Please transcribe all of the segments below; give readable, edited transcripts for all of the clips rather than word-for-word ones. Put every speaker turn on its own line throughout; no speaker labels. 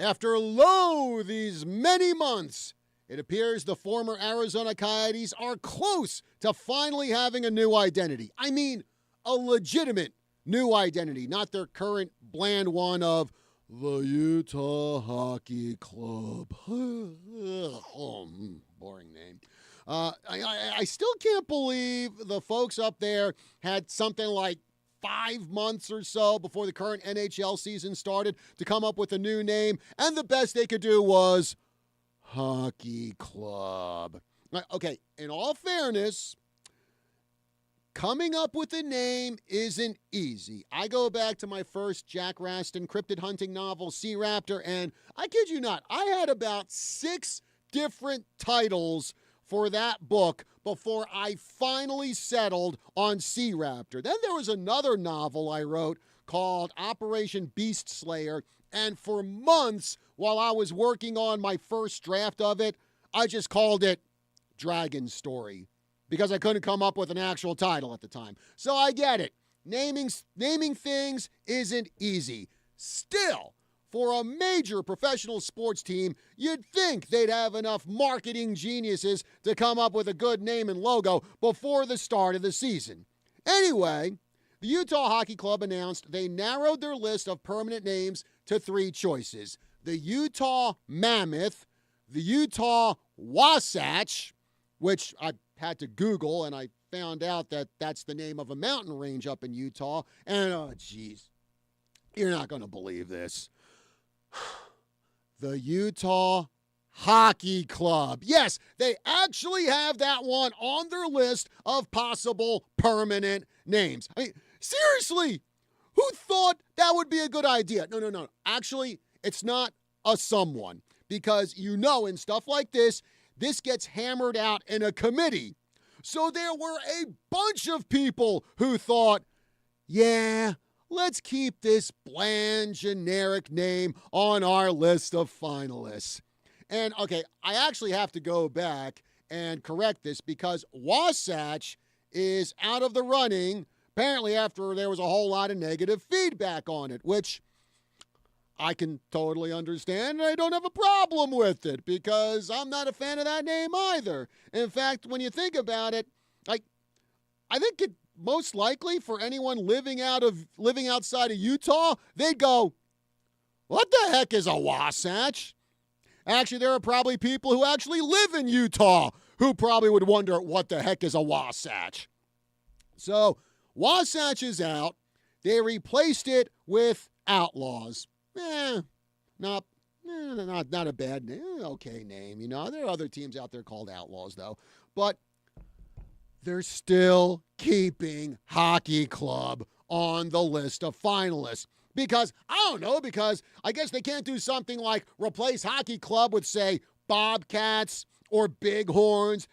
After these many months, it appears the former Arizona Coyotes are close to finally having a new identity. I mean, a legitimate new identity, not their current bland one of the Utah Hockey Club. Boring name. I still can't believe the folks up there had something like 5 months or so before the current NHL season started to come up with a new name, and the best they could do was Hockey Club. Okay, in all fairness, coming up with a name isn't easy. I go back to my first Jack Raston cryptid hunting novel, Sea Raptor, and I kid you not, I had about 6 different titles for that book before I finally settled on Sea Raptor. Then there was another novel I wrote called Operation Beast Slayer, and for months while I was working on my first draft of it, I just called it Dragon Story because I couldn't come up with an actual title at the time. So I get it. Naming things isn't easy. Still, for a major professional sports team, you'd think they'd have enough marketing geniuses to come up with a good name and logo before the start of the season. Anyway, the Utah Hockey Club announced they narrowed their list of permanent names to 3 choices: the Utah Mammoth, the Utah Wasatch, which I had to Google, and I found out that that's the name of a mountain range up in Utah, and oh, geez, you're not going to believe this. The Utah Hockey Club. Yes, they actually have that one on their list of possible permanent names. I mean, seriously, who thought that would be a good idea? No. Actually, it's not a someone, because in stuff like this gets hammered out in a committee. So there were a bunch of people who thought, yeah, let's keep this bland, generic name on our list of finalists. And, okay, I actually have to go back and correct this because Wasatch is out of the running, apparently after there was a whole lot of negative feedback on it, which I can totally understand, and I don't have a problem with it because I'm not a fan of that name either. In fact, when you think about it, I think it most likely for anyone living outside of Utah, they'd go, what the heck is a Wasatch? Actually, there are probably people who actually live in Utah who probably would wonder what the heck is a Wasatch. So Wasatch is out. They replaced it with Outlaws. Not a bad name. Okay name, There are other teams out there called Outlaws, though. But they're still keeping Hockey Club on the list of finalists. Because I guess they can't do something like replace Hockey Club with, say, Bobcats or Bighorns,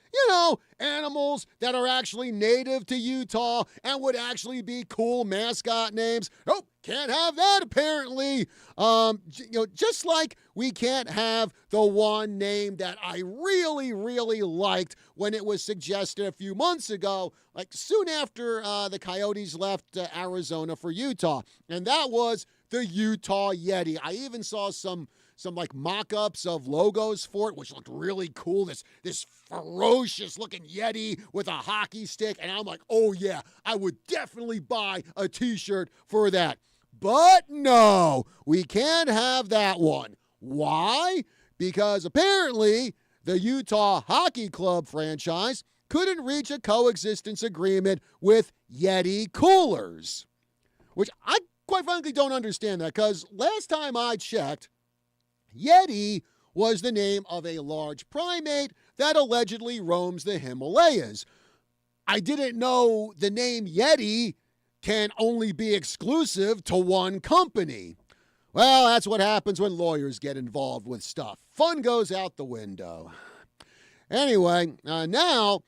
animals that are actually native to Utah and would actually be cool mascot names. Nope, can't have that apparently. Just like we can't have the one name that I really, really liked when it was suggested a few months ago, like soon after the Coyotes left Arizona for Utah, and that was the Utah Yeti. I even saw some like mock-ups of logos for it, which looked really cool. This ferocious-looking Yeti with a hockey stick. And I'm like, oh, yeah, I would definitely buy a T-shirt for that. But no, we can't have that one. Why? Because apparently the Utah Hockey Club franchise couldn't reach a coexistence agreement with Yeti coolers, which I quite frankly don't understand that, because last time I checked, Yeti was the name of a large primate that allegedly roams the Himalayas. I didn't know the name Yeti can only be exclusive to one company. Well, that's what happens when lawyers get involved with stuff. Fun goes out the window. Anyway, now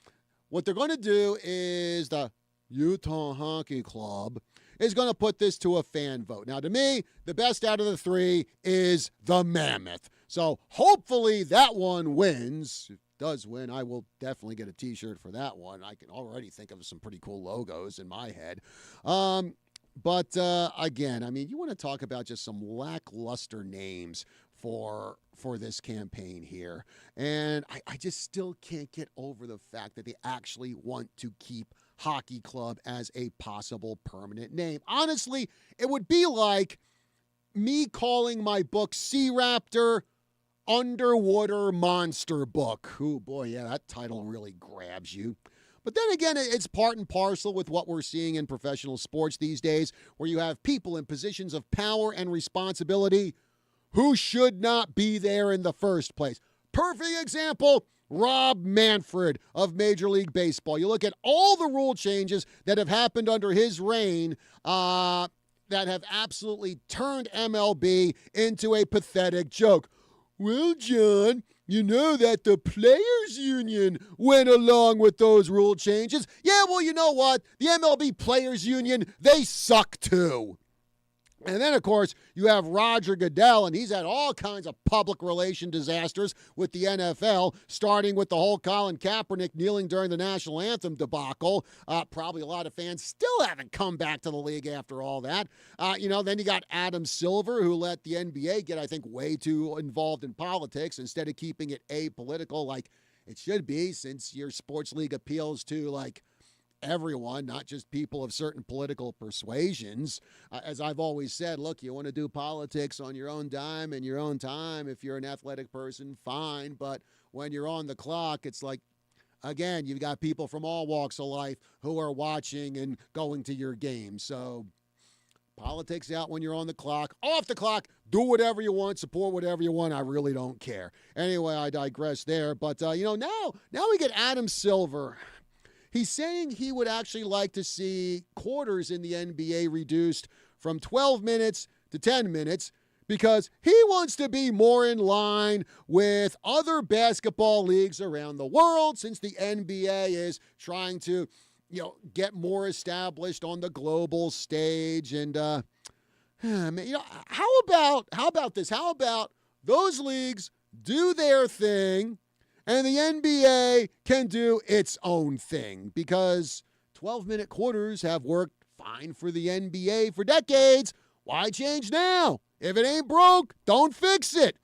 what they're going to do is the Utah Hockey Club is going to put this to a fan vote. Now, to me, the best out of the 3 is the Mammoth. So hopefully that one wins. If it does win, I will definitely get a T-shirt for that one. I can already think of some pretty cool logos in my head. But again, I mean, you want to talk about just some lackluster names for this campaign here, and I just still can't get over the fact that they actually want to keep Hockey Club as a possible permanent name. Honestly, it would be like me calling my book Sea Raptor Underwater Monster Book. Oh boy, yeah, that title really grabs you. But then again, it's part and parcel with what we're seeing in professional sports these days, where you have people in positions of power and responsibility who should not be there in the first place. Perfect example, Rob Manfred of Major League Baseball. You look at all the rule changes that have happened under his reign that have absolutely turned MLB into a pathetic joke. Well, John, you know that the Players Union went along with those rule changes. Yeah, well, you know what? The MLB Players Union, they suck too. And then, of course, you have Roger Goodell, and he's had all kinds of public relation disasters with the NFL, starting with the whole Colin Kaepernick kneeling during the national anthem debacle. Probably a lot of fans still haven't come back to the league after all that. Then you got Adam Silver, who let the NBA get, I think, way too involved in politics instead of keeping it apolitical like it should be, since your sports league appeals to, like, everyone, not just people of certain political persuasions. As I've always said, look, you want to do politics on your own dime and your own time. If you're an athletic person, fine. But when you're on the clock, it's like, again, you've got people from all walks of life who are watching and going to your games. So politics out when you're on the clock. Off the clock, do whatever you want, support whatever you want. I really don't care. Anyway, I digress there. But, now we get Adam Silver. He's saying he would actually like to see quarters in the NBA reduced from 12 minutes to 10 minutes because he wants to be more in line with other basketball leagues around the world, since the NBA is trying to, get more established on the global stage. And, how about this? How about those leagues do their thing and the NBA can do its own thing? Because 12-minute quarters have worked fine for the NBA for decades. Why change now? If it ain't broke, don't fix it.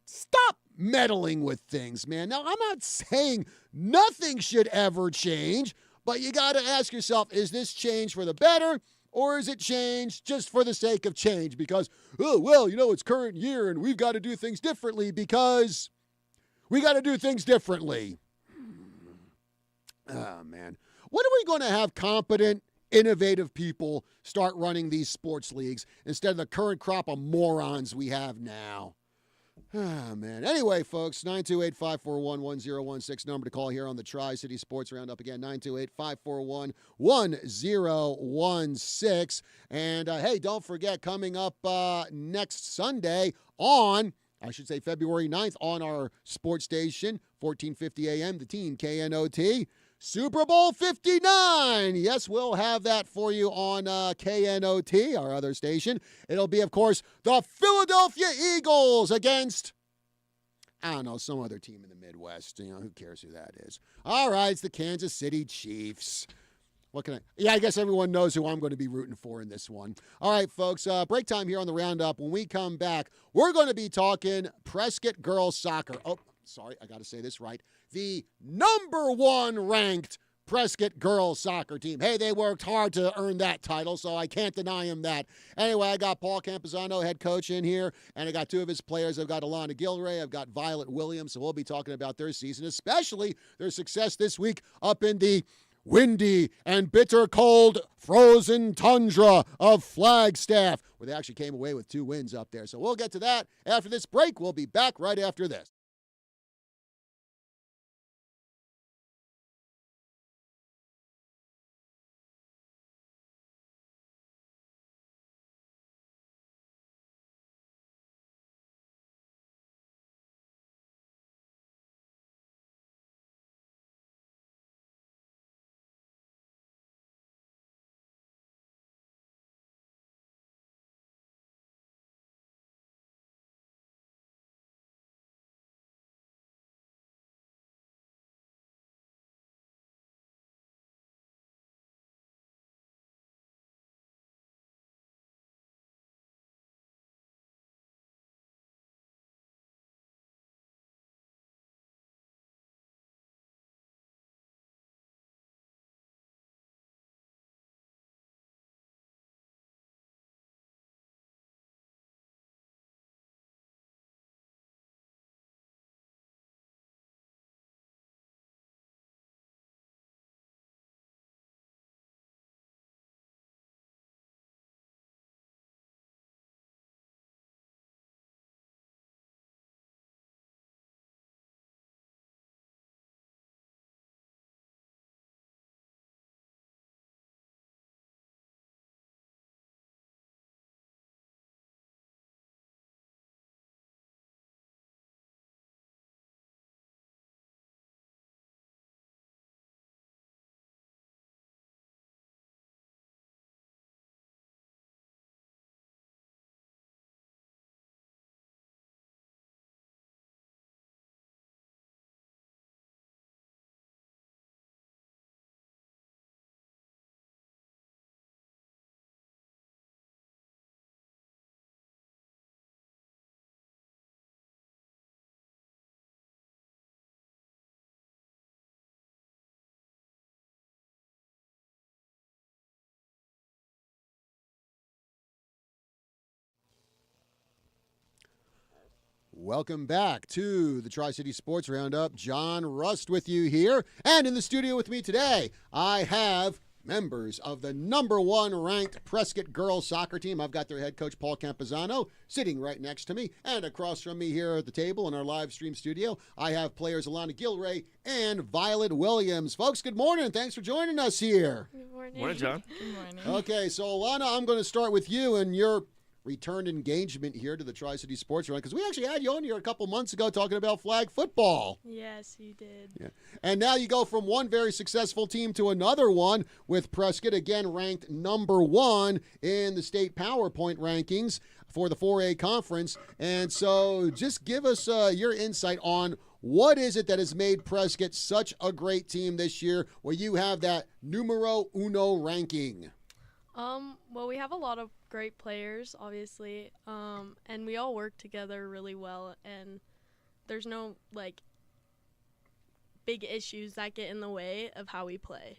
Stop meddling with things, man. Now, I'm not saying nothing should ever change, but you got to ask yourself, is this change for the better, or is it change just for the sake of change? Because, it's current year and we've got to do things differently because we got to do things differently. Oh, man. When are we going to have competent, innovative people start running these sports leagues instead of the current crop of morons we have now? Oh, man. Anyway, folks, 928-541-1016, number to call here on the Tri-City Sports Roundup. Again, 928-541-1016. And, hey, don't forget, coming up next Sunday on February 9th, on our sports station, 1450 AM, the team, KNOT, Super Bowl 59. Yes, we'll have that for you on KNOT, our other station. It'll be, of course, the Philadelphia Eagles against, I don't know, some other team in the Midwest. Who cares who that is? All right, it's the Kansas City Chiefs. I guess everyone knows who I'm going to be rooting for in this one. All right, folks, break time here on the Roundup. When we come back, we're going to be talking Prescott girls soccer. Oh, sorry, I got to say this right. The number one ranked Prescott girls soccer team. Hey, they worked hard to earn that title, so I can't deny them that. Anyway, I got Paul Campazano, head coach, in here, and I got two of his players. I've got Alana Gilray. I've got Violet Williams, so we'll be talking about their season, especially their success this week up in the windy and bitter cold frozen tundra of Flagstaff, where they actually came away with 2 wins up there. So we'll get to that after this break. We'll be back right after this. Welcome back to the Tri-City Sports Roundup. John Rust with you here. And in the studio with me today, I have members of the #1 ranked Prescott girls soccer team. I've got their head coach, Paul Campazano, sitting right next to me. And across from me here at the table in our live stream studio, I have players Alana Gilray and Violet Williams. Folks, good morning. Thanks for joining us here.
Good morning.
Morning, John.
Good morning.
Okay, so Alana, I'm going to start with you and your returned engagement here to the Tri-City Sports Run, because we actually had you on here a couple months ago talking about flag football.
Yes, you did.
Yeah. And now you go from one very successful team to another one with Prescott, again ranked #1 in the state PowerPoint rankings for the 4A conference. And so just give us your insight on what is it that has made Prescott such a great team this year where you have that numero uno ranking?
Well, we have a lot of great players, obviously, and we all work together really well, and there's no, big issues that get in the way of how we play.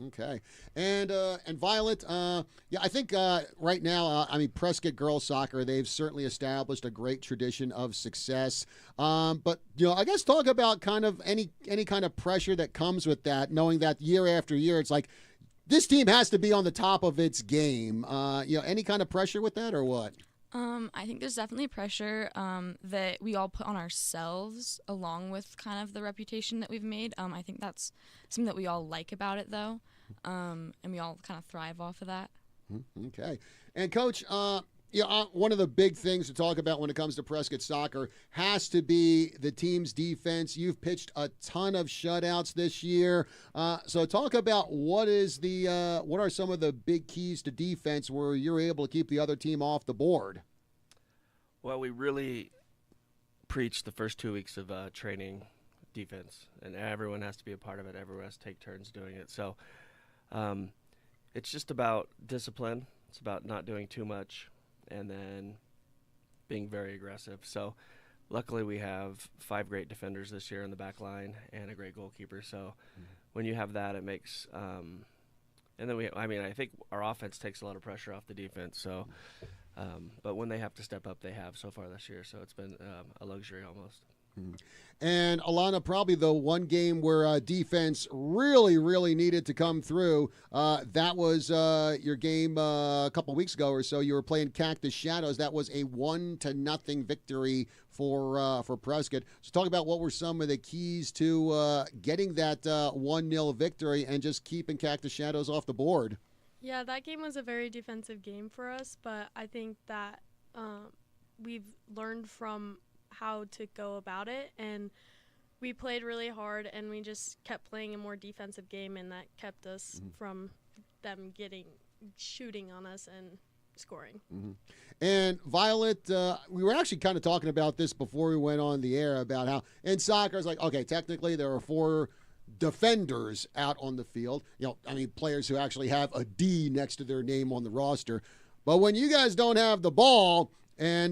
Okay. And Violet, I think right now, Prescott girls soccer, they've certainly established a great tradition of success. But, I guess talk about kind of any kind of pressure that comes with that, knowing that year after year, it's like, this team has to be on the top of its game. Any kind of pressure with that or what?
I think there's definitely pressure that we all put on ourselves along with kind of the reputation that we've made. I think that's something that we all like about it, though, and we all kind of thrive off of that.
Okay. And, Coach, one of the big things to talk about when it comes to Prescott soccer has to be the team's defense. You've pitched a ton of shutouts this year. So talk about what are some of the big keys to defense where you're able to keep the other team off the board?
Well, we really preach the first 2 weeks of training defense, and everyone has to be a part of it. Everyone has to take turns doing it. So it's just about discipline. It's about not doing too much and then being very aggressive. So luckily we have 5 great defenders this year in the back line and a great goalkeeper. So when you have that, it makes and then I think our offense takes a lot of pressure off the defense. So but when they have to step up, they have so far this year. So it's been a luxury almost.
And Alana, probably the one game where defense really, really needed to come through, that was your game a couple weeks ago or so. You were playing Cactus Shadows. That was a 1-0 victory for Prescott. So talk about what were some of the keys to getting that 1-0 victory and just keeping Cactus Shadows off the board.
Yeah, that game was a very defensive game for us, but I think that we've learned from how to go about it, and we played really hard, and we just kept playing a more defensive game, and that kept us from them shooting on us and scoring.
And Violet, we were actually kind of talking about this before we went on the air about how in soccer it's like, okay, technically there are 4 defenders out on the field, players who actually have a D next to their name on the roster, but when you guys don't have the ball. And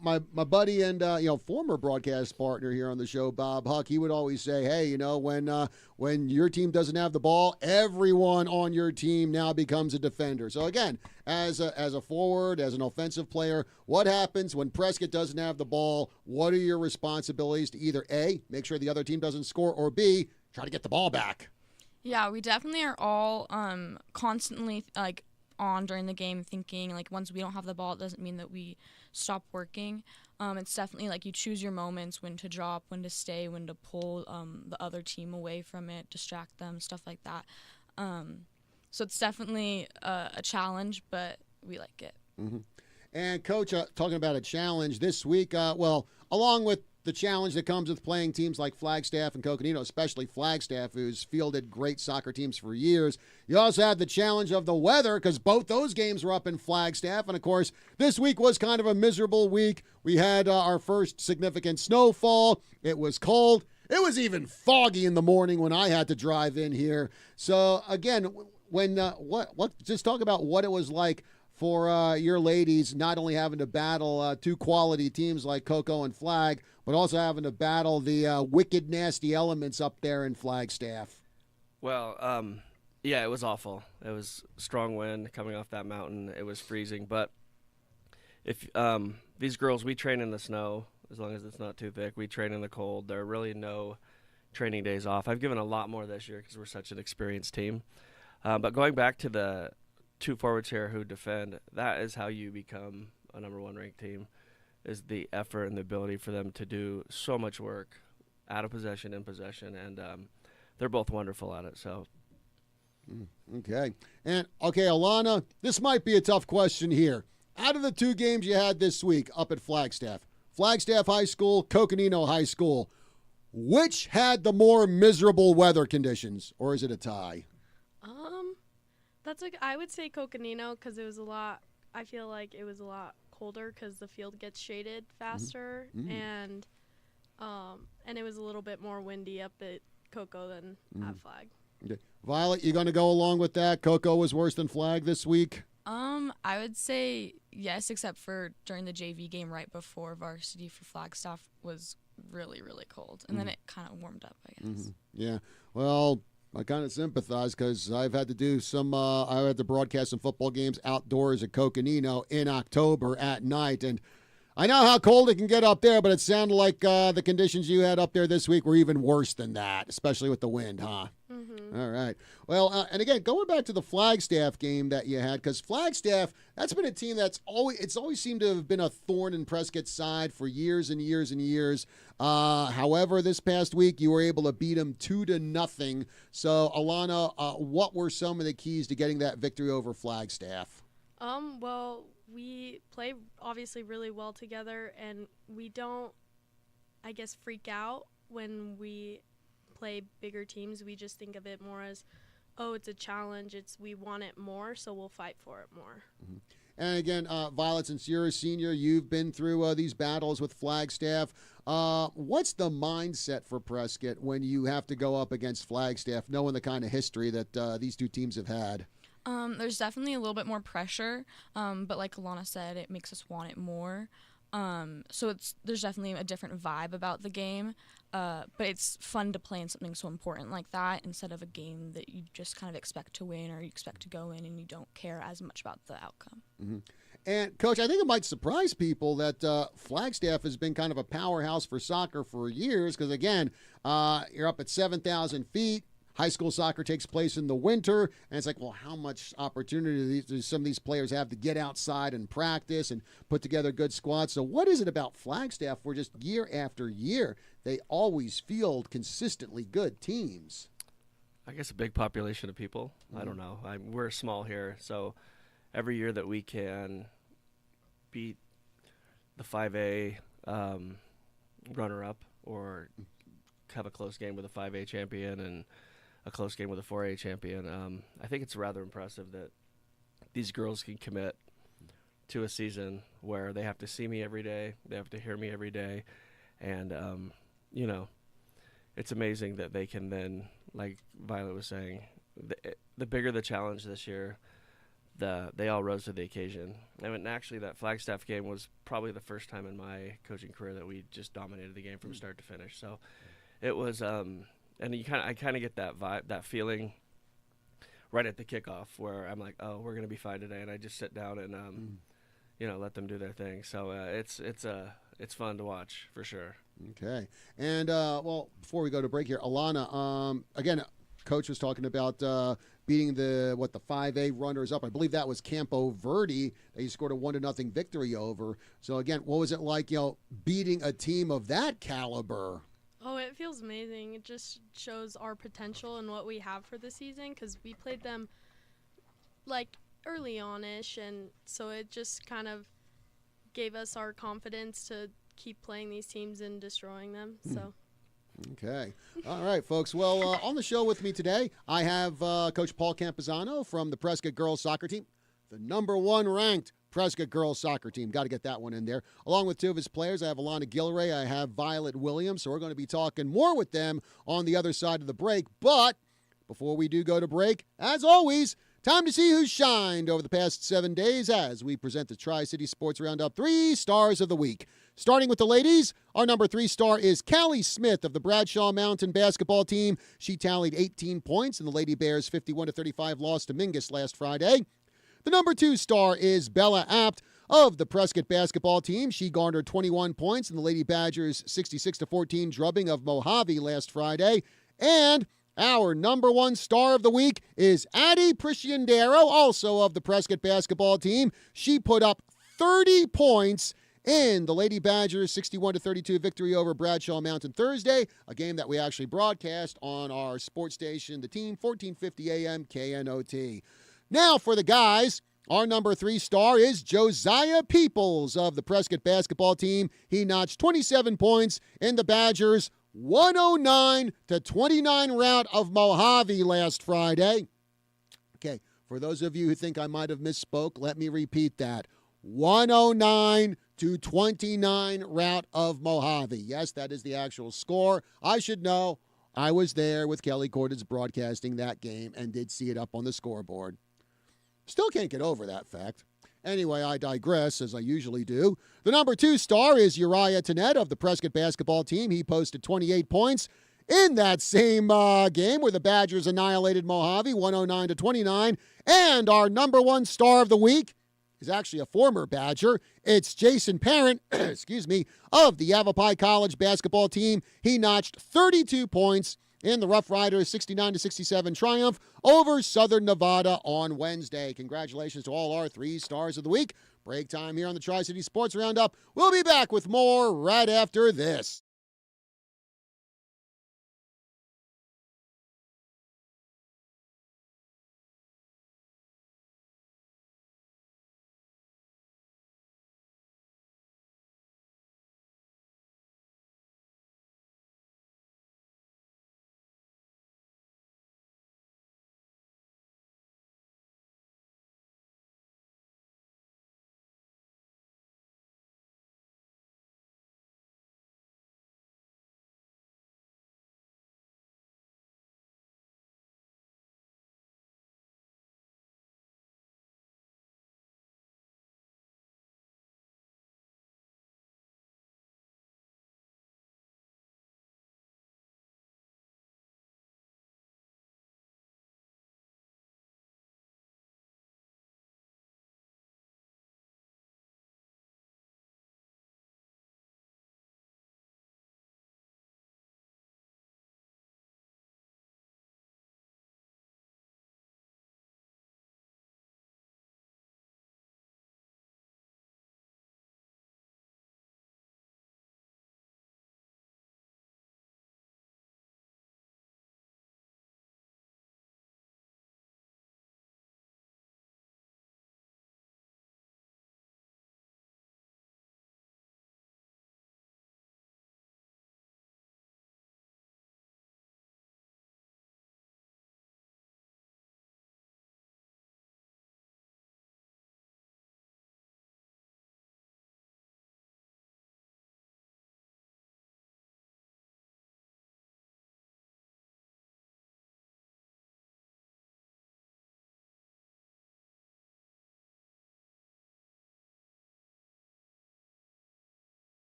my buddy and former broadcast partner here on the show, Bob Huck, he would always say, hey, when your team doesn't have the ball, everyone on your team now becomes a defender. So again, as a forward, as an offensive player, what happens when Prescott doesn't have the ball? What are your responsibilities to either A, make sure the other team doesn't score, or B, try to get the ball back?
Yeah, we definitely are all constantly on during the game thinking once we don't have the ball, it doesn't mean that we stop working. It's definitely you choose your moments, when to drop, when to stay, when to pull the other team away from it, distract them, stuff like that. So it's definitely a challenge, but we like it.
And Coach, talking about a challenge this week, along with the challenge that comes with playing teams like Flagstaff and Coconino, especially Flagstaff, who's fielded great soccer teams for years. You also had the challenge of the weather, because both those games were up in Flagstaff. And, of course, this week was kind of a miserable week. We had our first significant snowfall. It was cold. It was even foggy in the morning when I had to drive in here. So, again, just talk about what it was like for your ladies, not only having to battle 2 quality teams like Coco and Flag, but also having to battle the wicked, nasty elements up there in Flagstaff.
Well, yeah, it was awful. It was strong wind coming off that mountain. It was freezing. But if these girls, we train in the snow. as long as it's not too thick. We train in the cold. There are really no training days off. I've given a lot more this year because we're such an experienced team. But going back to the two forwards here who defend, that is how you become a number one ranked team, is the effort and the ability for them to do so much work out of possession, in possession, and they're both wonderful at it. So,
okay. And, okay, Alana, this might be a tough question here. Out of the two games you had this week up at Flagstaff High School, Coconino High School, which had the more miserable weather conditions, or is it a tie?
I would say Coconino because it was I feel like it was a lot colder because the field gets shaded faster, and it was a little bit more windy up at Coco than at Flag.
Okay. Violet, you going to go along with that? Coco was worse than Flag this week?
I would say yes, except for during the JV game right before varsity for Flagstaff was really, really cold. And then it kind of warmed up, I guess.
Yeah. Well, I kind of sympathize because I've had to do I had to broadcast some football games outdoors at Coconino in October at night. And I know how cold it can get up there, but it sounded like the conditions you had up there this week were even worse than that, especially with the wind, huh? All right. Well, and again, going back to the Flagstaff game that you had, because Flagstaff, that's been a team that's always seemed to have been a thorn in Prescott's side for years and years and years. However, this past week, you were able to beat them 2-0. So, Alana, what were some of the keys to getting that victory over Flagstaff?
Well, we play obviously really well together, and we don't, I guess, freak out when we play bigger teams. We just think of it more as, oh, it's a challenge. We want it more, so we'll fight for it more.
And again, Violet, since you're a senior, you've been through these battles with Flagstaff. What's the mindset for Prescott when you have to go up against Flagstaff, knowing the kind of history that these two teams have had?
There's definitely a little bit more pressure, but like Alana said, it makes us want it more. So there's definitely a different vibe about the game, but it's fun to play in something so important like that instead of a game that you just kind of expect to win or you expect to go in and you don't care as much about the outcome.
And, Coach, I think it might surprise people that Flagstaff has been kind of a powerhouse for soccer for years because, again, you're up at 7,000 feet. High school soccer takes place in the winter, and it's like, well, how much opportunity do some of these players have to get outside and practice and put together good squads? So what is it about Flagstaff where just year after year they always field consistently good teams?
I guess a big population of people. I don't know. We're small here, so every year that we can beat the 5A runner-up or have a close game with a 5A champion and a close game with a 4A champion. I think it's rather impressive that these girls can commit to a season where they have to see me every day, they have to hear me every day, and, it's amazing that they can then, like Violet was saying, the bigger the challenge this year, they all rose to the occasion. I mean, actually, that Flagstaff game was probably the first time in my coaching career that we just dominated the game from start to finish. So it was and I kind of get that vibe, that feeling right at the kickoff where I'm like, oh, we're going to be fine today. And I just sit down and, let them do their thing. So it's fun to watch for sure.
Okay. And, before we go to break here, Alana, again, Coach was talking about beating the 5A runners up. I believe that was Campo Verde that you scored a 1-0 victory over. So, again, what was it like, beating a team of that caliber?
Oh, it feels amazing. It just shows our potential and what we have for the season because we played them, early on-ish, and so it just kind of gave us our confidence to keep playing these teams and destroying them, so...
Okay. All right, folks. Well, on the show with me today, I have Coach Paul Campuzano from the Prescott girls soccer team, the number 1 ranked Prescott girls soccer team. Got to get that one in there. Along with 2 of his players, I have Alana Gilray, I have Violet Williams, so we're going to be talking more with them on the other side of the break. But before we do go to break, as always, time to see who's shined over the past 7 days as we present the Tri-City Sports Roundup 3 Stars of the Week. Starting with the ladies, our number 3 star is Callie Smith of the Bradshaw Mountain basketball team. She tallied 18 points in the Lady Bears' 51-35 loss to Mingus last Friday. The number 2 star is Bella Apt of the Prescott basketball team. She garnered 21 points in the Lady Badgers' 66-14 drubbing of Mojave last Friday. And our number one star of the week is Addie Prisciandero, also of the Prescott basketball team. She put up 30 points in the Lady Badgers' 61-32 victory over Bradshaw Mountain Thursday, a game that we actually broadcast on our sports station, the team, 1450 AM KNOT. Now for the guys, our number 3 star is Josiah Peoples of the Prescott basketball team. He notched 27 points in the Badgers' 109-29 rout of Mojave last Friday. Okay, for those of you who think I might have misspoke, let me repeat that. 109-29 rout of Mojave. Yes, that is the actual score. I should know. I was there with Kelly Cordons broadcasting that game and did see it up on the scoreboard. Still can't get over that fact. Anyway, I digress, as I usually do. The number 2 star is Uriah Tenet of the Prescott basketball team. He posted 28 points in that same game where the Badgers annihilated Mojave, 109-29. And our number 1 star of the week is actually a former Badger. It's Jason Parent, of the Yavapai College basketball team. He notched 32 points in the Rough Riders' 69-67 triumph over Southern Nevada on Wednesday. Congratulations to all our 3 stars of the week. Break time here on the Tri-City Sports Roundup. We'll be back with more right after this.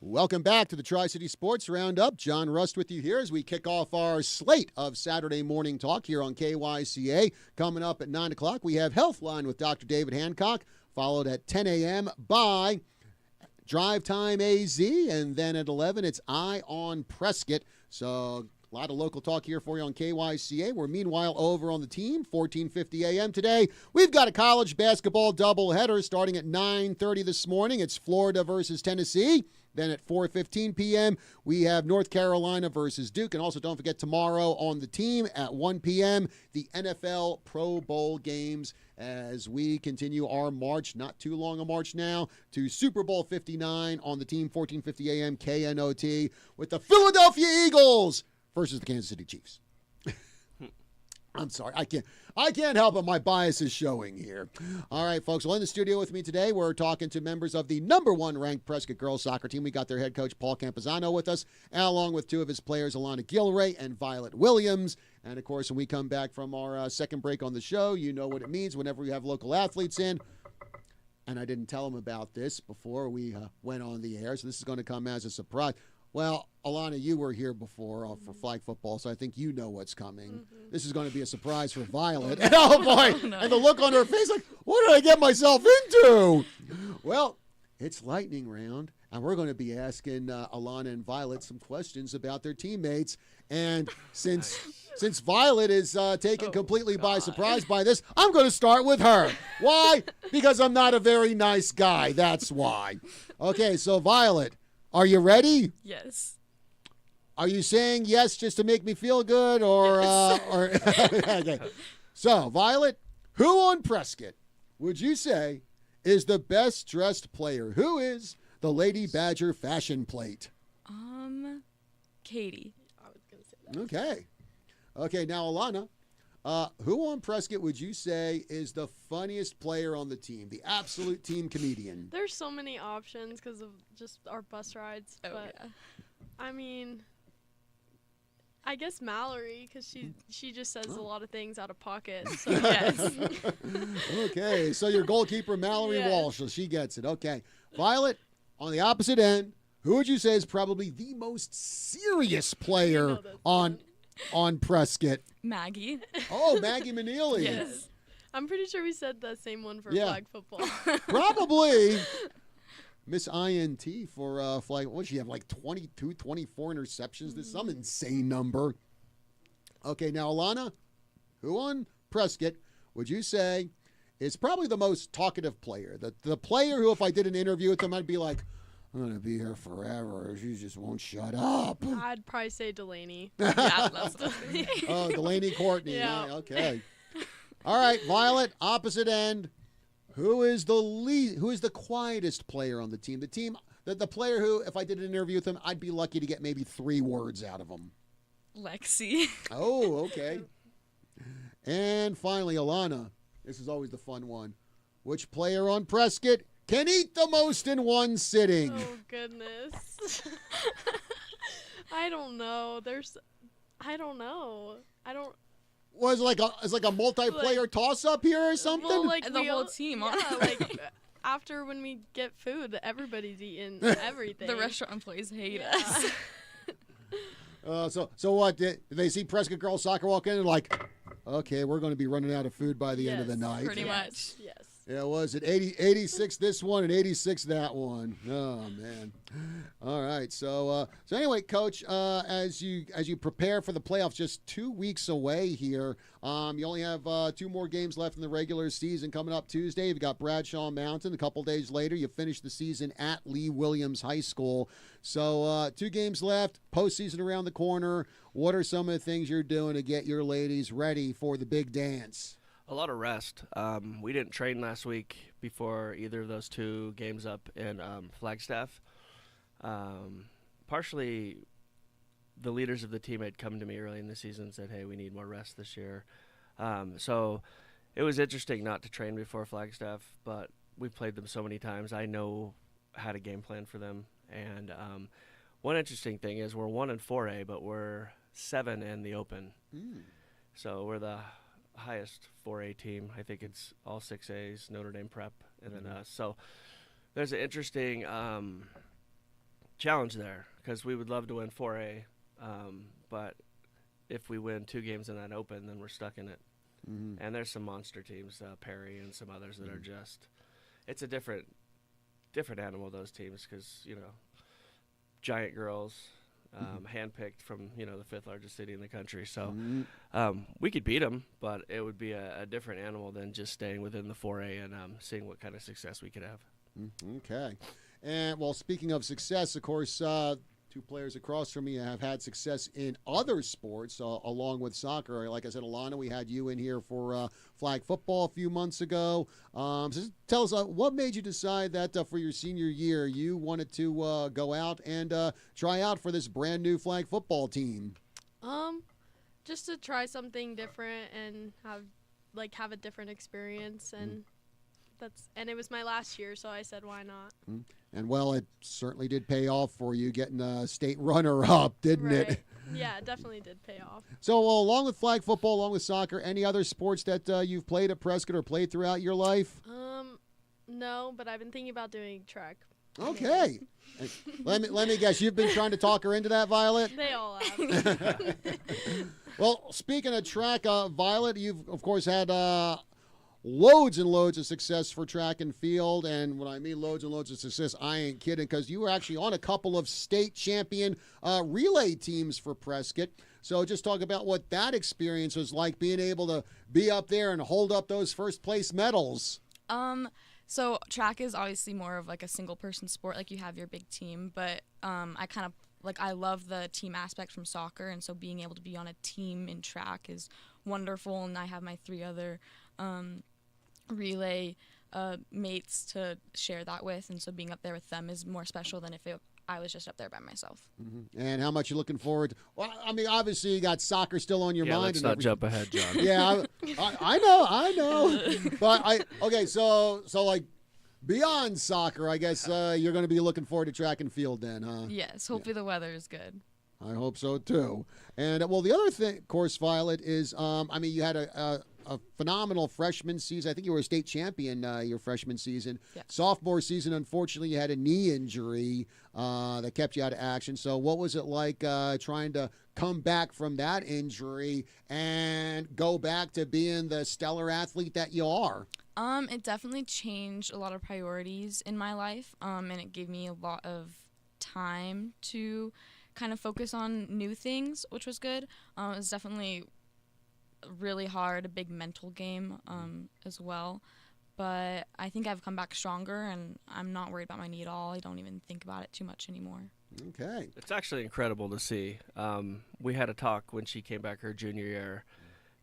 Welcome back to the Tri-City Sports Roundup. John Rust with you here as we kick off our slate of Saturday morning talk here on KYCA. Coming up at 9 o'clock, we have Healthline with Dr. David Hancock, followed at 10 a.m. by Drive Time AZ, and then at 11, it's Eye on Prescott. So a lot of local talk here for you on KYCA. We're meanwhile over on the team, 14:50 a.m. today. We've got a college basketball doubleheader starting at 9:30 this morning. It's Florida versus Tennessee. Then at 4:15 p.m., we have North Carolina versus Duke. And also don't forget tomorrow on the team at 1 p.m., the NFL Pro Bowl games as we continue our march, not too long a march now, to Super Bowl 59 on the team, 14:50 a.m. KNOT with the Philadelphia Eagles versus the Kansas City Chiefs. I'm sorry. I can't help it. My bias is showing here. All right, folks. Well, in the studio with me today, we're talking to members of the #1 ranked Prescott girls soccer team. We got their head coach, Paul Campazano, with us, and along with two of his players, Alana Gilray and Violet Williams. And, of course, when we come back from our second break on the show, you know what it means whenever we have local athletes in. And I didn't tell them about this before we went on the air, so this is going to come as a surprise. Well, Alana, you were here before for flag football, so I think you know what's coming.
Mm-hmm.
This is going to be a surprise for Violet. Oh, boy.
No.
And the look on her face, like, what did I get myself into? Well, it's lightning round, and we're going to be asking Alana and Violet some questions about their teammates. And since Violet is taken completely by surprise by this, I'm going to start with her. Why? Because I'm not a very nice guy. That's why. Okay, so Violet, are you ready?
Yes.
Are you saying yes just to make me feel good, or okay? So, Violet, who on Prescott would you say is the best dressed player? Who is the Lady Badger fashion plate?
Katie.
I was gonna say that.
Okay. Now, Alana, who on Prescott would you say is the funniest player on the team? The absolute team comedian.
There's so many options because of just our bus rides.
Oh,
but
yeah.
I mean, I guess Mallory, because she just says a lot of things out of pocket. So yes.
Okay, so your goalkeeper, Mallory
Yes.
Walsh, so she gets it. Okay. Violet, on the opposite end, who would you say is probably the most serious player
know this
on Prescott?
Maggie.
Oh, Maggie Manili.
Yes.
I'm pretty sure we said the same one for
Yeah.
flag football.
Probably. Miss INT for flag. What did she have, like 22, 24 interceptions? This is some insane number. Okay, now, Alana, who on Prescott would you say is probably the most talkative player? The player who, if I did an interview with them, I'd be like, I'm going to be here forever. She just won't shut up.
I'd probably say Delaney.
Yeah, that's
Oh, Delaney Courtney.
Yeah.
Okay. All right, Violet, opposite end. Who is the quietest player on the team? The player who, if I did an interview with him, I'd be lucky to get maybe 3 words out of him.
Lexi.
Oh, okay. And finally, Alana. This is always the fun one. Which player on Prescott can eat the most in one sitting?
Oh, goodness. I don't know. I don't know.
Was like a multiplayer toss-up here or something?
Well, like
The whole team,
yeah,
honestly.
like after when we get food, everybody's eating everything.
The restaurant employees hate
Yeah.
us.
So what? Did they see Prescott girls soccer walk in and like, okay, we're going to be running out of food by the end of the
Yes,
night?
Pretty much.
Yes.
Yeah, was it 86 this one and 86 that one? Oh man! All right, so anyway, Coach, as you prepare for the playoffs, just 2 weeks away here. You only have 2 more games left in the regular season coming up Tuesday. You've got Bradshaw Mountain. A couple days later, you finish the season at Lee Williams High School. So 2 games left, postseason around the corner. What are some of the things you're doing to get your ladies ready for the big dance?
A lot of rest. We didn't train last week before either of those 2 games up in Flagstaff. Partially, the leaders of the team had come to me early in the season and said, hey, we need more rest this year. So it was interesting not to train before Flagstaff, but we've played them so many times. I know how to game plan for them. And one interesting thing is we're 1 in 4A, but we're 7 in the Open. So we're the highest 4A team. I think it's all 6As, Notre Dame Prep, and then us. So there's an interesting challenge there because we would love to win 4A, but if we win 2 games in that Open, then we're stuck in it. And there's some monster teams, Perry and some others that are just – it's a different animal, those teams, because, giant girls – handpicked from the 5th largest city in the country. So we could beat them, but it would be a different animal than just staying within the 4A and seeing what kind of success we could have.
Okay. And, well, speaking of success, of course, 2 players across from me have had success in other sports along with soccer. Like I said, Alana, we had you in here for flag football a few months ago. So tell us, what made you decide that for your senior year you wanted to go out and try out for this brand new flag football team?
Just to try something different and have a different experience, and it was my last year, so I said why not.
And well, it certainly did pay off for you getting a state runner-up, didn't
Right.
it?
Yeah, it definitely did pay off.
So along with flag football, along with soccer, any other sports that you've played at Prescott or played throughout your life?
No, but I've been thinking about doing track.
Okay. let me guess, you've been trying to talk her into that, Violet?
They all have.
Well, speaking of track, Violet, you've, of course, had loads and loads of success for track and field. And when I mean loads and loads of success, I ain't kidding, because you were actually on a couple of state champion relay teams for Prescott. So just talk about what that experience was like, being able to be up there and hold up those first place medals.
So track is obviously more of like a single person sport, like you have your big team, but I kind of I love the team aspect from soccer, and so being able to be on a team in track is wonderful, and I have my 3 other relay mates to share that with, and so being up there with them is more special than if I was just up there by myself.
Mm-hmm. And how much you looking forward to? Well, I mean, obviously you got soccer still on your mind.
Let's not jump ahead, John.
Yeah, I know. But so like beyond soccer, I guess you're going to be looking forward to track and field then, huh?
Yes, hopefully the weather is good.
I hope so too. And well, the other thing, of course, Violet, is I mean, you had a phenomenal freshman season. I think you were a state champion your freshman season.
Yeah.
Sophomore season, unfortunately, you had a knee injury that kept you out of action. So what was it like trying to come back from that injury and go back to being the stellar athlete that you are?
It definitely changed a lot of priorities in my life, and it gave me a lot of time to kind of focus on new things, which was good. It was definitely really hard, a big mental game as well. But I think I've come back stronger, and I'm not worried about my knee at all. I don't even think about it too much anymore.
Okay.
It's actually incredible to see. We had a talk when she came back her junior year,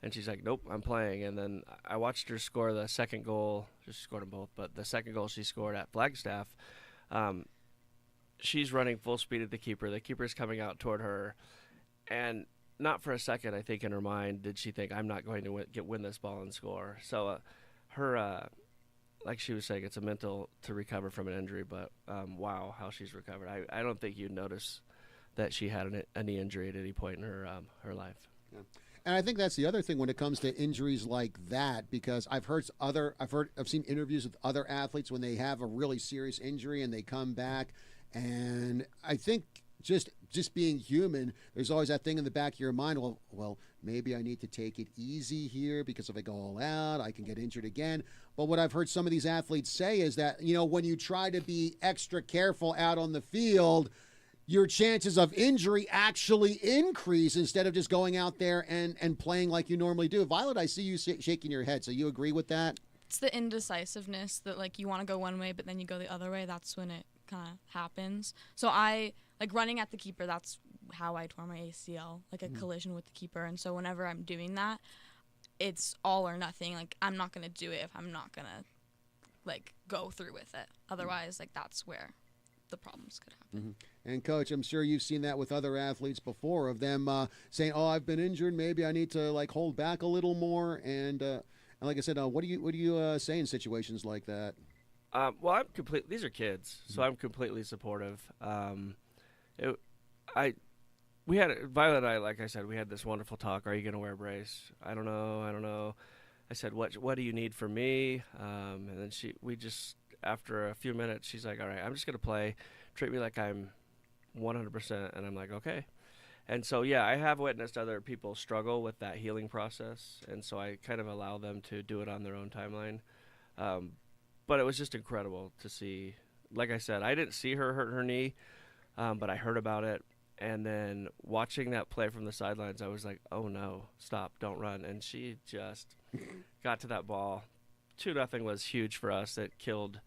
and she's like, nope, I'm playing. And then I watched her score the second goal. She scored them both, but the second goal she scored at Flagstaff, she's running full speed at the keeper. The keeper's coming out toward her, and not for a second, I think, in her mind did she think, I'm not going to win this ball and score. So her, like she was saying, it's a mental to recover from an injury, but wow, how she's recovered. I don't think you'd notice that she had a knee injury at any point in her life.
Yeah. And I think that's the other thing when it comes to injuries like that, because I've seen interviews with other athletes when they have a really serious injury and they come back, and I think just being human, there's always that thing in the back of your mind, well, maybe I need to take it easy here, because if I go all out, I can get injured again. But what I've heard some of these athletes say is that, when you try to be extra careful out on the field, your chances of injury actually increase instead of just going out there and playing like you normally do. Violet, I see you shaking your head. So you agree with that?
It's the indecisiveness that, like, you want to go one way, but then you go the other way. That's when it kind of happens. So running at the keeper, that's how I tore my ACL, like a collision with the keeper. And so whenever I'm doing that, it's all or nothing. Like, I'm not going to do it if I'm not going to, go through with it. Otherwise, that's where the problems could happen.
Mm-hmm. And Coach, I'm sure you've seen that with other athletes before, of them saying, "Oh, I've been injured. Maybe I need to hold back a little more." And like I said, what do you say in situations like that?
Well, I'm complete. These are kids, so I'm completely supportive. Violet and I, like I said, we had this wonderful talk. Are you going to wear a brace? I don't know. I said, what do you need from me? And then after a few minutes, she's like, all right, I'm just going to play. Treat me like I'm 100%. And I'm like, okay. And so, yeah, I have witnessed other people struggle with that healing process. And so I kind of allow them to do it on their own timeline. But it was just incredible to see. Like I said, I didn't see her hurt her knee, but I heard about it. And then watching that play from the sidelines, I was like, oh, no, stop, don't run. And she just got to that ball. 2-0 was huge for us. It killed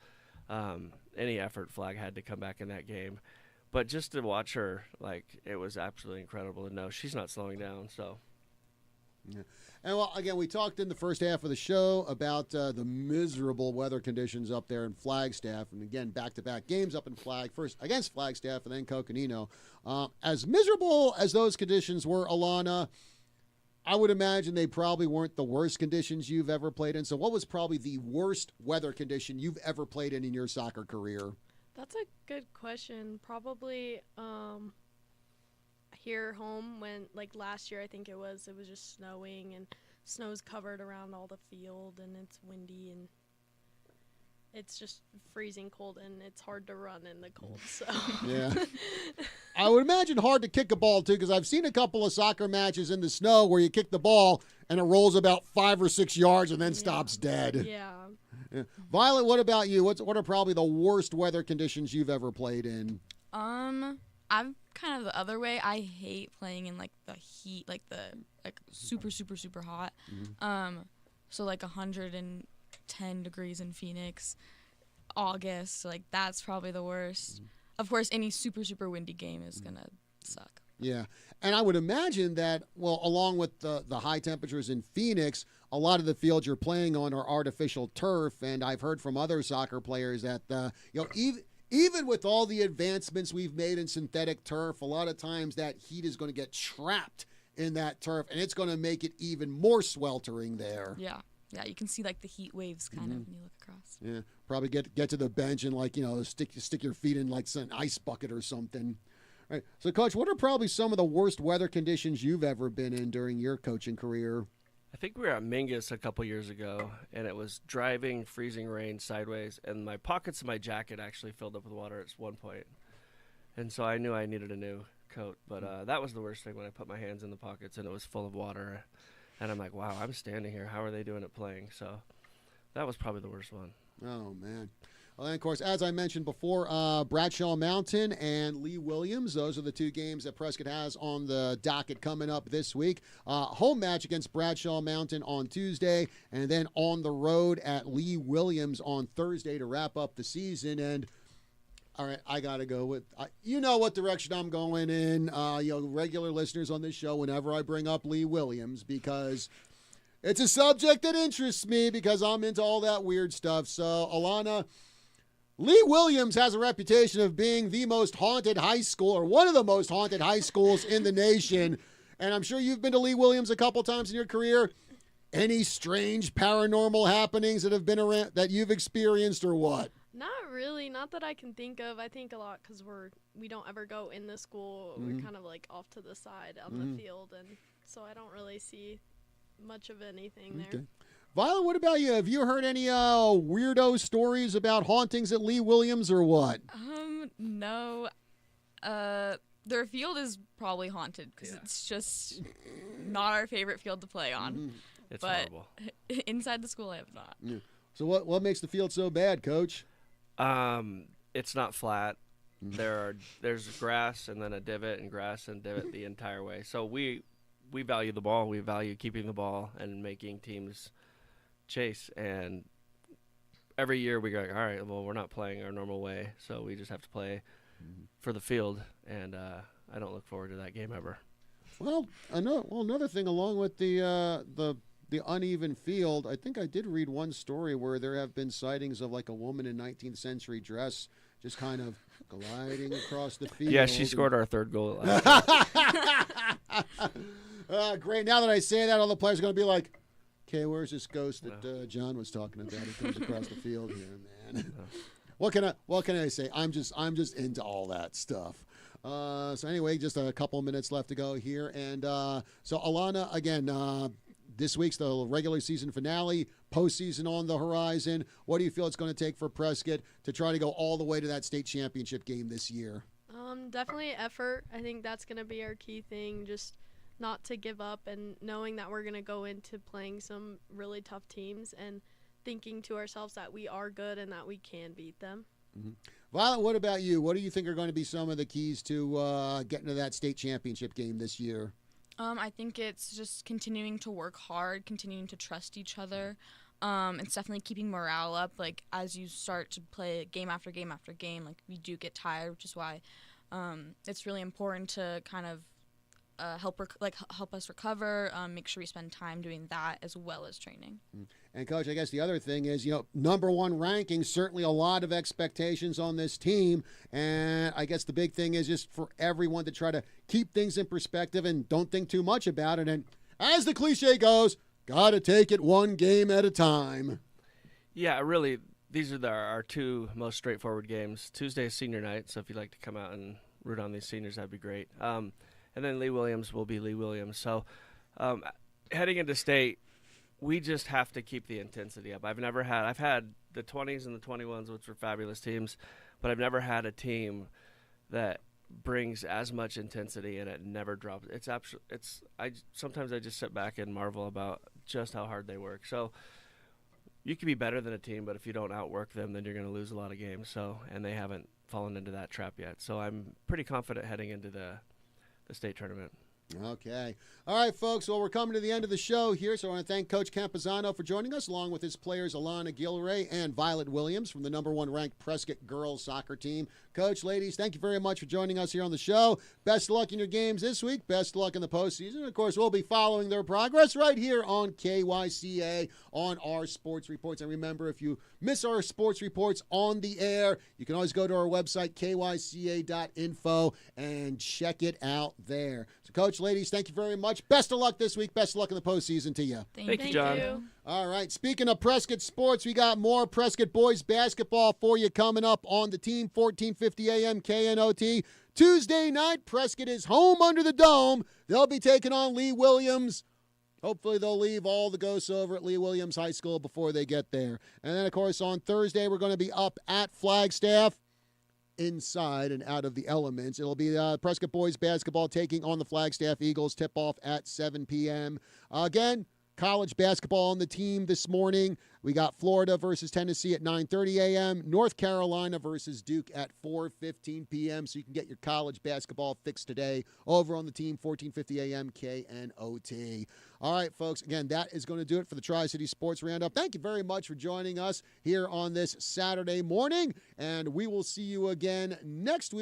any effort Flag had to come back in that game. But just to watch her, it was absolutely incredible to know she's not slowing down. So,
yeah. And well, again, we talked in the first half of the show about the miserable weather conditions up there in Flagstaff, and again, back-to-back games up in first against Flagstaff and then Coconino. As miserable as those conditions were, Alana, I would imagine they probably weren't the worst conditions you've ever played in. So what was probably the worst weather condition you've ever played in your soccer career?
That's a good question. Probably here home when, like, last year I think it was just snowing and snow's covered around all the field and it's windy and it's just freezing cold and it's hard to run in the cold. So
Yeah. I would imagine hard to kick a ball too, because I've seen a couple of soccer matches in the snow where you kick the ball and it rolls about 5 or 6 yards and then stops dead.
yeah.
Yeah. Violet, what about you? What are probably the worst weather conditions you've ever played in?
I'm kind of the other way. I hate playing in like the heat, like super super super hot. So like 110 degrees in Phoenix, August, like that's probably the worst. Of course, any super super windy game is gonna suck.
Yeah. And I would imagine that, well, along with the high temperatures in Phoenix, a lot of the fields you're playing on are artificial turf. And I've heard from other soccer players that, even with all the advancements we've made in synthetic turf, a lot of times that heat is going to get trapped in that turf, and it's going to make it even more sweltering there.
Yeah, you can see like the heat waves kind of when you look across.
Yeah, probably get to the bench and stick your feet in like an ice bucket or something. All right. So, Coach, what are probably some of the worst weather conditions you've ever been in during your coaching career?
I think we were at Mingus a couple years ago, and it was driving, freezing rain sideways, and my pockets of my jacket actually filled up with water at one point. And so I knew I needed a new coat, but that was the worst thing when I put my hands in the pockets and it was full of water. And I'm like, wow, I'm standing here. How are they doing it playing? So that was probably the worst one.
Oh, man. Well, and of course, as I mentioned before, Bradshaw Mountain and Lee Williams, those are the two games that Prescott has on the docket coming up this week. Home match against Bradshaw Mountain on Tuesday, and then on the road at Lee Williams on Thursday to wrap up the season. And all right, I got to go with, you know what direction I'm going in. Regular listeners on this show, whenever I bring up Lee Williams, because it's a subject that interests me because I'm into all that weird stuff. So, Alana, Lee Williams has a reputation of being the most haunted high school, or one of the most haunted high schools in the nation. And I'm sure you've been to Lee Williams a couple times in your career. Any strange paranormal happenings that have been around that you've experienced, or what?
Not really, not that I can think of. I think a lot because we don't ever go in the school. We're kind of like off to the side on the field, and so I don't really see much of anything there.
Okay. Violet, what about you? Have you heard any weirdo stories about hauntings at Lee Williams, or what?
No. Their field is probably haunted because it's just not our favorite field to play on.
It's
but
horrible.
Inside the school, I have not.
Yeah. So what makes the field so bad, Coach?
It's not flat. There's grass and then a divot and grass and divot the entire way. So we value the ball. We value keeping the ball and making teams chase. And every year we go, all right, well, we're not playing our normal way, so we just have to play for the field. And I don't look forward to that game ever.
Well, another thing along with the uneven field, I think I did read one story where there have been sightings of like a woman in 19th century dress just kind of gliding across the field.
Yeah, she scored our third goal.
Great. Now that I say that, all the players are going to be like, okay, where's this ghost that John was talking about? He comes across the field here, man. What can I say? I'm just into all that stuff. So anyway, just a couple minutes left to go here. And so Alana, again, this week's the regular season finale, postseason on the horizon. What do you feel it's going to take for Prescott to try to go all the way to that state championship game this year?
Definitely effort. I think that's going to be our key thing, just not to give up and knowing that we're going to go into playing some really tough teams and thinking to ourselves that we are good and that we can beat them.
Violet, what about you? What do you think are going to be some of the keys to getting to that state championship game this year?
I think it's just continuing to work hard, continuing to trust each other. It's definitely keeping morale up. Like, as you start to play game after game after game, like, we do get tired, which is why it's really important to kind of help us recover, make sure we spend time doing that as well as training.
And, Coach, I guess the other thing is, number one ranking, certainly a lot of expectations on this team. And I guess the big thing is just for everyone to try to keep things in perspective and don't think too much about it. And as the cliche goes, got to take it one game at a time.
Yeah, really, these are our two most straightforward games. Tuesday is senior night, so if you'd like to come out and root on these seniors, that'd be great. And then Lee Williams will be Lee Williams. So heading into state, we just have to keep the intensity up. I've had the 20s and the 21s, which were fabulous teams, but I've never had a team that brings as much intensity and it never drops. Sometimes I just sit back and marvel about just how hard they work. So you can be better than a team, but if you don't outwork them, then you're going to lose a lot of games. So, and they haven't fallen into that trap yet. So I'm pretty confident heading into the state tournament.
Okay. All right, folks. Well, we're coming to the end of the show here, so I want to thank Coach Campazano for joining us, along with his players Alana Gilray and Violet Williams from the #1 ranked Prescott girls soccer team. Coach, ladies, thank you very much for joining us here on the show. Best of luck in your games this week. Best of luck in the postseason. Of course, we'll be following their progress right here on KYCA on our sports reports. And remember, if you miss our sports reports on the air, you can always go to our website, kyca.info, and check it out there. So, Coach, ladies, thank you very much. Best of luck this week. Best of luck in the postseason to you.
Thank you, John.
All right, speaking of Prescott sports, we got more Prescott boys basketball for you coming up on the team, 1450 AM KNOT. Tuesday night, Prescott is home under the dome. They'll be taking on Lee Williams. Hopefully they'll leave all the ghosts over at Lee Williams High School before they get there. And then, of course, on Thursday, we're going to be up at Flagstaff, inside and out of the elements. It'll be Prescott boys basketball taking on the Flagstaff Eagles. Tip-off at 7 p.m. Again, college basketball on the team this morning. We got Florida versus Tennessee at 9:30 a.m., North Carolina versus Duke at 4:15 p.m. So you can get your college basketball fixed today over on the team, 1450 a.m. KNOT. All right, folks, again, that is going to do it for the Tri-City Sports Roundup. Thank you very much for joining us here on this Saturday morning, and we will see you again next week.